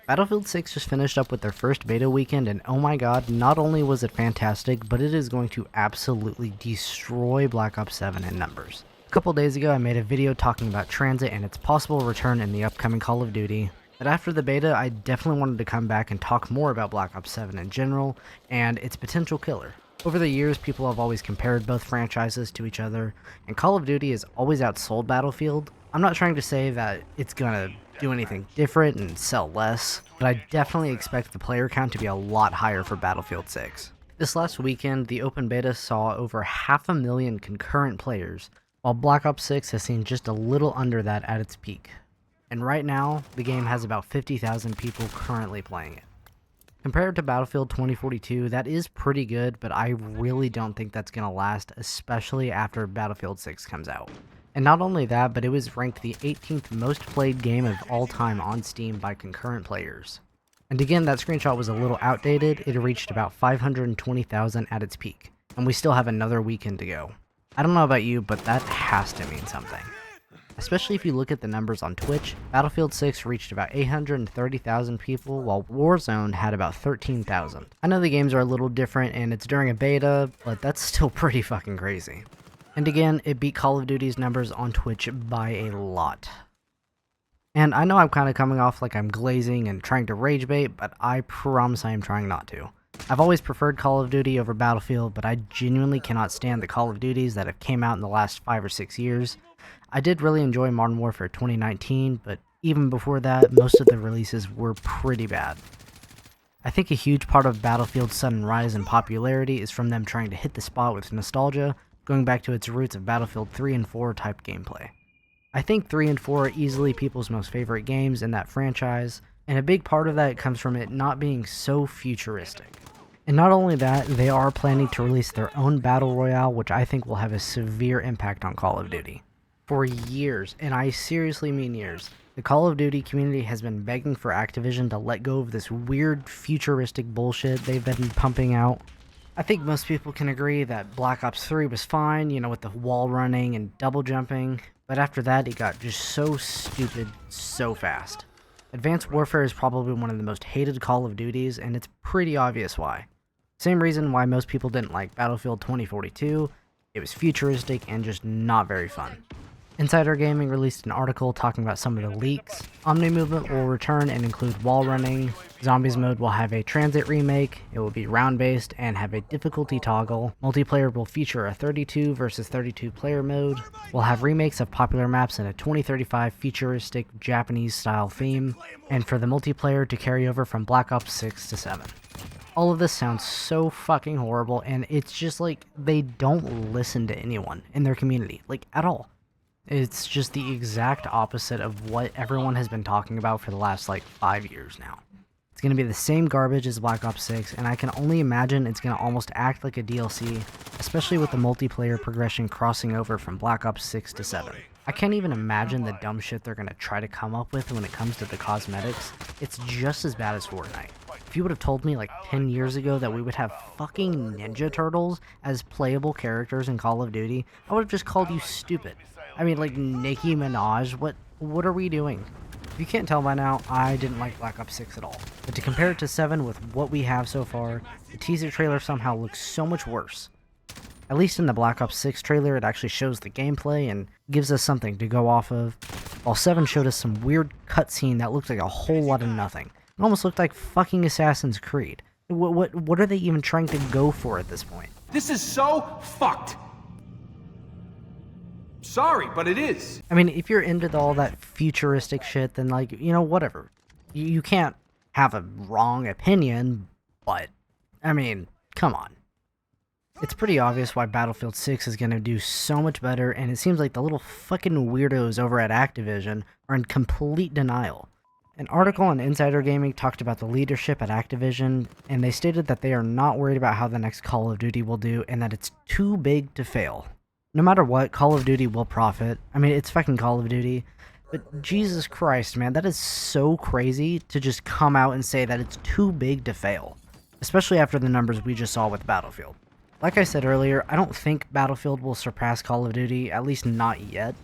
Battlefield 6 just finished up with their first beta weekend, and oh my god, not only was it fantastic, but it is going to absolutely destroy Black Ops 7 in numbers. A couple days ago I made a video talking about Transit and its possible return in the upcoming Call of Duty, but after the beta I definitely wanted to come back and talk more about Black Ops 7 in general, and its potential killer. Over the years, people have always compared both franchises to each other, and Call of Duty has always outsold Battlefield. I'm not trying to say that it's gonna do anything different and sell less, but I definitely expect the player count to be a lot higher for Battlefield 6. This last weekend, the open beta saw over 500,000 concurrent players, while Black Ops 6 has seen just a little under that at its peak. And right now, the game has about 50,000 people currently playing it. Compared to Battlefield 2042, that is pretty good, but I really don't think that's going to last, especially after Battlefield 6 comes out. And not only that, but it was ranked the 18th most played game of all time on Steam by concurrent players. And again, that screenshot was a little outdated. It reached about 520,000 at its peak, and we still have another weekend to go. I don't know about you, but that has to mean something. Especially if you look at the numbers on Twitch, Battlefield 6 reached about 830,000 people, while Warzone had about 13,000. I know the games are a little different and it's during a beta, but that's still pretty fucking crazy. And again, it beat Call of Duty's numbers on Twitch by a lot. And I know I'm kind of coming off like I'm glazing and trying to rage bait, but I promise I am trying not to. I've always preferred Call of Duty over Battlefield, but I genuinely cannot stand the Call of Duties that have came out in the last 5 or 6 years. I did really enjoy Modern Warfare 2019, but even before that, most of the releases were pretty bad. I think a huge part of Battlefield's sudden rise in popularity is from them trying to hit the spot with nostalgia, going back to its roots of Battlefield 3 and 4 type gameplay. I think 3 and 4 are easily people's most favorite games in that franchise, and a big part of that comes from it not being so futuristic. And not only that, they are planning to release their own Battle Royale, which I think will have a severe impact on Call of Duty. For years, and I seriously mean years, the Call of Duty community has been begging for Activision to let go of this weird futuristic bullshit they've been pumping out. I think most people can agree that Black Ops 3 was fine, you know, with the wall running and double jumping, but after that it got just so stupid so fast. Advanced Warfare is probably one of the most hated Call of Duties, and it's pretty obvious why. Same reason why most people didn't like Battlefield 2042, it was futuristic and just not very fun. Insider Gaming released an article talking about some of the leaks. Omni Movement will return and include wall running. Zombies mode will have a transit remake. It will be round based and have a difficulty toggle. Multiplayer will feature a 32 versus 32 player mode. We'll have remakes of popular maps in a 2035 futuristic Japanese style theme. And for the multiplayer to carry over from Black Ops 6 to 7. All of this sounds so fucking horrible, and it's just like they don't listen to anyone in their community, like at all. It's just the exact opposite of what everyone has been talking about for the last, 5 years now. It's going to be the same garbage as Black Ops 6, and I can only imagine it's going to almost act like a DLC, especially with the multiplayer progression crossing over from Black Ops 6 to 7. I can't even imagine the dumb shit they're going to try to come up with when it comes to the cosmetics. It's just as bad as Fortnite. If you would have told me 10 years ago that we would have fucking Ninja Turtles as playable characters in Call of Duty, I would have just called you stupid. I mean, Nicki Minaj, what are we doing? If you can't tell by now, I didn't like Black Ops 6 at all. But to compare it to 7 with what we have so far, the teaser trailer somehow looks so much worse. At least in the Black Ops 6 trailer, it actually shows the gameplay and gives us something to go off of, while 7 showed us some weird cutscene that looked like a whole lot of nothing. It almost looked like fucking Assassin's Creed. What are they even trying to go for at this point? This is so fucked! Sorry, but it is. I mean, if you're into all that futuristic shit, then whatever. You can't have a wrong opinion, but, I mean, come on. It's pretty obvious why Battlefield 6 is going to do so much better, and it seems like the little fucking weirdos over at Activision are in complete denial. An article on Insider Gaming talked about the leadership at Activision, and they stated that they are not worried about how the next Call of Duty will do, and that it's too big to fail. No matter what, Call of Duty will profit. I mean, it's fucking Call of Duty. But Jesus Christ, man, that is so crazy to just come out and say that it's too big to fail. Especially after the numbers we just saw with Battlefield. Like I said earlier, I don't think Battlefield will surpass Call of Duty, at least not yet.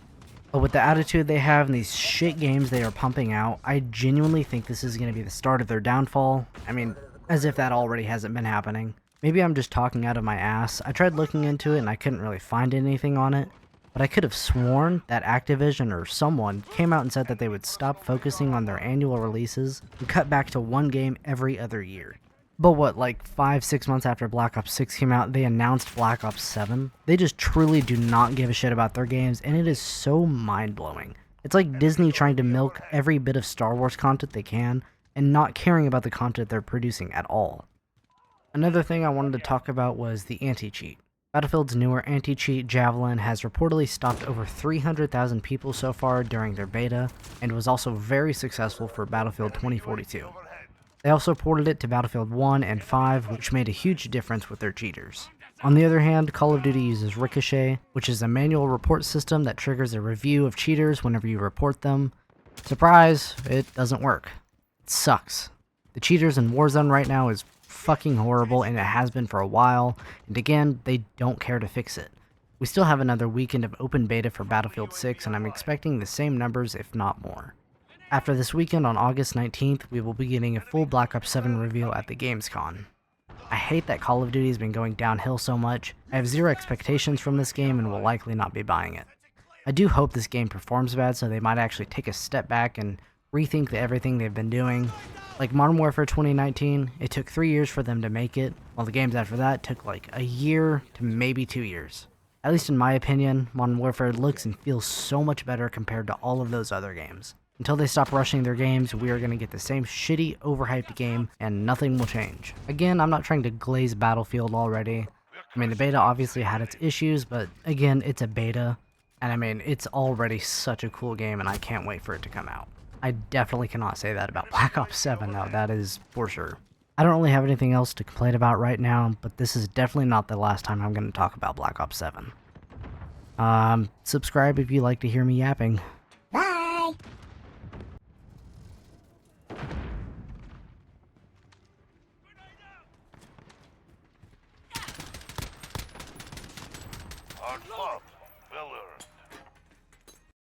But with the attitude they have and these shit games they are pumping out, I genuinely think this is going to be the start of their downfall. I mean, as if that already hasn't been happening. Maybe I'm just talking out of my ass. I tried looking into it and I couldn't really find anything on it. But I could have sworn that Activision or someone came out and said that they would stop focusing on their annual releases and cut back to one game every other year. But what, like 5-6 months after Black Ops 6 came out, they announced Black Ops 7? They just truly do not give a shit about their games, and it is so mind-blowing. It's like Disney trying to milk every bit of Star Wars content they can, and not caring about the content they're producing at all. Another thing I wanted to talk about was the anti-cheat. Battlefield's newer anti-cheat, Javelin, has reportedly stopped over 300,000 people so far during their beta, and was also very successful for Battlefield 2042. They also ported it to Battlefield 1 and 5, which made a huge difference with their cheaters. On the other hand, Call of Duty uses Ricochet, which is a manual report system that triggers a review of cheaters whenever you report them. Surprise, it doesn't work. It sucks. The cheaters in Warzone right now is fucking horrible, and it has been for a while, and again, they don't care to fix it. We still have another weekend of open beta for Battlefield 6, and I'm expecting the same numbers, if not more. After this weekend on August 19th, we will be getting a full Black Ops 7 reveal at the Gamescom. I hate that Call of Duty has been going downhill so much. I have zero expectations from this game and will likely not be buying it. I do hope this game performs bad, so they might actually take a step back and rethink everything they've been doing. Like Modern Warfare 2019, it took 3 years for them to make it, while the games after that took like a year to maybe 2 years. At least in my opinion, Modern Warfare looks and feels so much better compared to all of those other games. Until they stop rushing their games, we are going to get the same shitty, overhyped game, and nothing will change. Again, I'm not trying to glaze Battlefield already. I mean, the beta obviously had its issues, but again, it's a beta. And I mean, it's already such a cool game, and I can't wait for it to come out. I definitely cannot say that about Black Ops 7, though, that is for sure. I don't really have anything else to complain about right now, but this is definitely not the last time I'm going to talk about Black Ops 7. Subscribe if you like to hear me yapping. Bye! Hard pump, filler.